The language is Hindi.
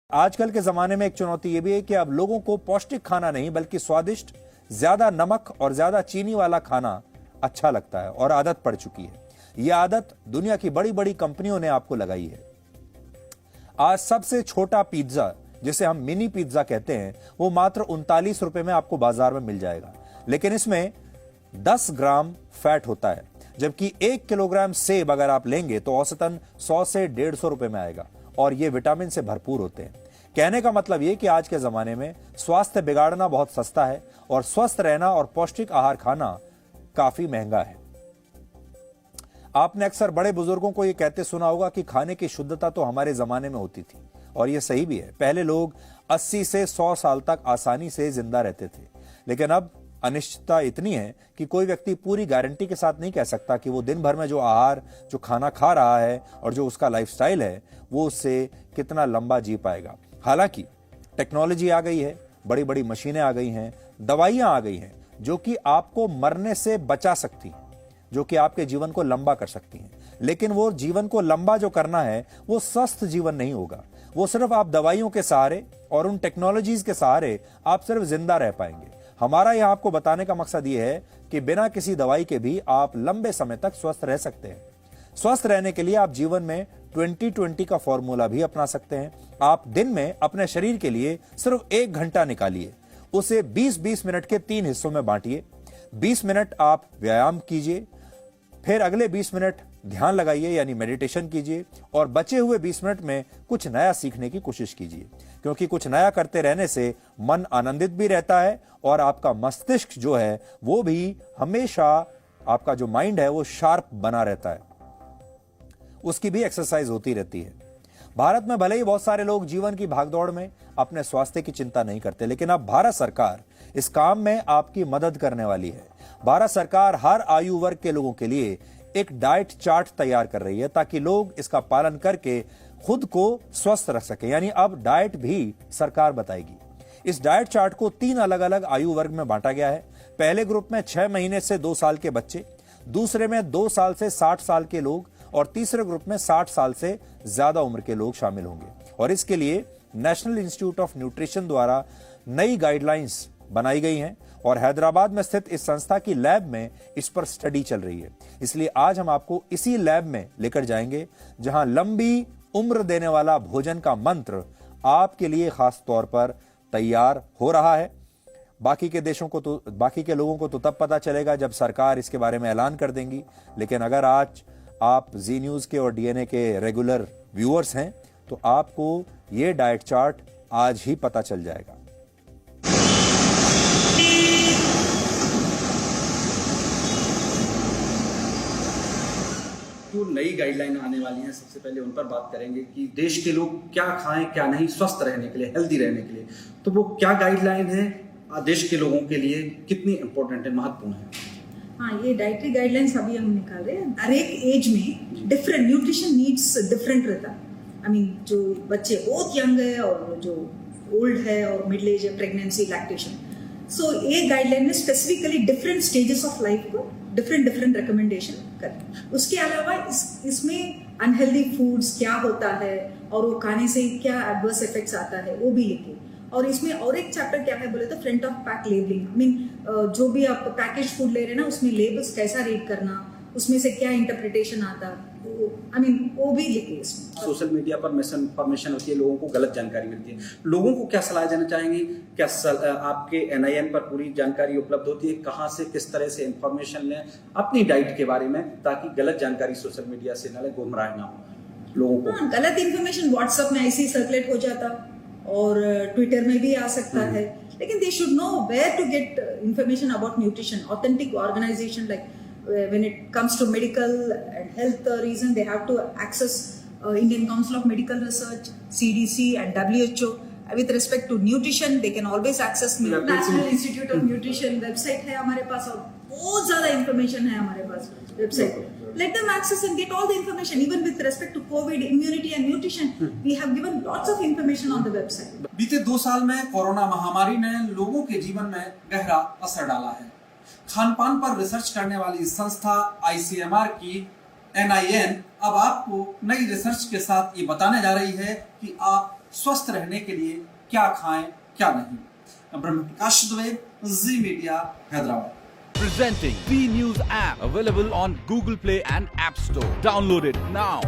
आजकल के जमाने में एक चुनौती यह भी है कि अब लोगों को पौष्टिक खाना नहीं बल्कि स्वादिष्ट, ज्यादा नमक और ज्यादा चीनी वाला खाना अच्छा लगता है और आदत पड़ चुकी है। यह आदत दुनिया की बड़ी बड़ी कंपनियों ने आपको लगाई है। आज सबसे छोटा पिज्जा, जिसे हम मिनी पिज्जा कहते हैं, वो मात्र 39 रुपए में आपको बाजार में मिल जाएगा, लेकिन इसमें 10 ग्राम फैट होता है, जबकि 1 किलोग्राम सेब अगर आप लेंगे तो औसतन 100 से 150 रुपए में आएगा और ये विटामिन से भरपूर होते हैं। कहने का मतलब ये कि आज के जमाने में स्वास्थ्य बिगाड़ना बहुत सस्ता है और स्वस्थ रहना और पौष्टिक आहार खाना काफी महंगा है। आपने अक्सर बड़े बुजुर्गों को यह कहते सुना होगा कि खाने की शुद्धता तो हमारे जमाने में होती थी, और यह सही भी है। पहले लोग 80 से 100 साल तक आसानी से जिंदा रहते थे, लेकिन अब अनिश्चितता इतनी है कि कोई व्यक्ति पूरी गारंटी के साथ नहीं कह सकता कि वो दिन भर में जो आहार, जो खाना खा रहा है और जो उसका लाइफस्टाइल है, वो उससे कितना लंबा जी पाएगा। हालांकि टेक्नोलॉजी आ गई है, बड़ी बड़ी मशीनें आ गई हैं, दवाइयां आ गई हैं जो कि आपको मरने से बचा सकती हैं, जो कि आपके जीवन को लंबा कर सकती हैं। लेकिन वो जीवन को लंबा जो करना है वो स्वस्थ जीवन नहीं होगा। वो सिर्फ आप दवाइयों के सहारे और उन टेक्नोलॉजीज के सहारे आप सिर्फ जिंदा रह पाएंगे। हमारा यह आपको बताने का मकसद ये है कि बिना किसी दवाई के भी आप लंबे समय तक स्वस्थ रह सकते हैं। स्वस्थ रहने के लिए आप जीवन में 20-20 का फॉर्मूला भी अपना सकते हैं। आप दिन में अपने शरीर के लिए सिर्फ 1 घंटा निकालिए, उसे 20-20 मिनट के 3 हिस्सों में बांटिए। 20 मिनट आप व्यायाम कीजिए, फिर अगले 20 मिनट ध्यान लगाइए यानी मेडिटेशन कीजिए, और बचे हुए 20 मिनट में कुछ नया सीखने की कोशिश कीजिए, क्योंकि कुछ नया करते रहने से मन आनंदित भी रहता है और आपका मस्तिष्क जो है वो भी हमेशा, आपका जो माइंड है वो शार्प बना रहता है, उसकी भी एक्सरसाइज होती रहती है। भारत में भले ही बहुत सारे लोग जीवन की भागदौड़ में अपने स्वास्थ्य की चिंता नहीं करते, लेकिन अब भारत सरकार इस काम में आपकी मदद करने वाली है। भारत सरकार हर आयु वर्ग के लोगों के लिए एक डाइट चार्ट तैयार कर रही है ताकि लोग इसका पालन करके खुद को स्वस्थ रख सके। यानी अब डाइट भी सरकार बताएगी। इस डाइट चार्ट को 3 अलग अलग आयु वर्ग में बांटा गया है। पहले ग्रुप में 6 महीने से 2 साल के बच्चे, दूसरे में 2 साल से 60 साल के लोग, और तीसरे ग्रुप में 60 साल से ज्यादा उम्र के लोग शामिल होंगे। और इसके लिए नेशनल इंस्टीट्यूट ऑफ न्यूट्रिशन द्वारा नई गाइडलाइंस बनाई गई हैं और हैदराबाद में स्थित इस संस्था की लैब में इस पर स्टडी चल रही है। इसलिए आज हम आपको इसी लैब में लेकर जाएंगे जहां लंबी उम्र देने वाला भोजन का मंत्र आपके लिए खास तौर पर तैयार हो रहा है। बाकी के लोगों को तो तब पता चलेगा जब सरकार इसके बारे में ऐलान कर देंगी, लेकिन अगर आज आप जी न्यूज के और डीएनए के रेगुलर व्यूअर्स हैं तो आपको ये डाइट चार्ट आज ही पता चल जाएगा। जो नई गाइडलाइन आने वाली हैं, सबसे पहले उन पर बात करेंगे कि देश के लोग क्या खाएं क्या नहीं स्वस्थ रहने के लिए, हेल्दी रहने के लिए। तो वो क्या गाइडलाइन है, देश के लोगों के लिए कितनी इंपॉर्टेंट है, महत्वपूर्ण है? हाँ, ये डाइटरी गाइडलाइंस अभी हम निकाल रहे हैं। हर एक एज में डिफरेंट न्यूट्रिशन नीड्स डिफरेंट रहता है। आई मीन जो बच्चे बहुत यंग है और जो ओल्ड है और मिडिल एज है, प्रेगनेंसी, लैक्टेशन। सो ये गाइडलाइन में specifically different stages of life को डिफरेंट रिकमेंडेशन करें। उसके अलावा इसमें अनहेल्दी फूड्स क्या होता है और वो खाने से क्या एडवर्स इफेक्ट्स आता है वो भी लिखे। और इसमें और एक चैप्टर क्या है बोले तो front of pack labelling. I mean जो भी आप पैकेज फूड ले रहे हैं ना, उसमें लेबल्स कैसा रीड करना, उसमें से क्या इंटरप्रिटेशन आता, वो भी लिखे इसमें। सोशल मीडिया पर मिसइंफॉर्मेशन होती है, लोगों को गलत जानकारी मिलती है। लोगों को क्या सलाह देना चाहेंगे? क्या आपके NIN पर पूरी जानकारी उपलब्ध होती है? कहाँ से किस तरह से इंफॉर्मेशन लें अपनी डाइट के बारे में, ताकि गलत जानकारी सोशल मीडिया से न ले, गुमराह ना हो लोगों को? गलत इन्फॉर्मेशन व्हाट्सएप में ऐसे ही सर्कुलेट हो जाता और ट्विटर में भी आ सकता है, लेकिन they should know where to get information about nutrition. Authentic organization like when it comes to medical and health reason, they have to access Indian Council of Medical Research, CDC and WHO. With respect to nutrition, they can always access National Institute of Nutrition website है हमारे पास, और बहुत ज़्यादा information है हमारे पास website. Let them access and get all the information. Even with respect to COVID, immunity and nutrition, we have given lots of information on the website. बीते 2 साल में कोरोना महामारी ने लोगों के जीवन में गहरा असर डाला है। खानपान पर रिसर्च करने वाली संस्था ICMR की NIN अब आपको नई रिसर्च के साथ ये बताने जा रही है कि आप स्वस्थ रहने के लिए क्या खाएं क्या नहीं। Brahm Prakash Dubey, G media, Hyderabad. Presenting V News app, available on Google Play and App Store. Download it now.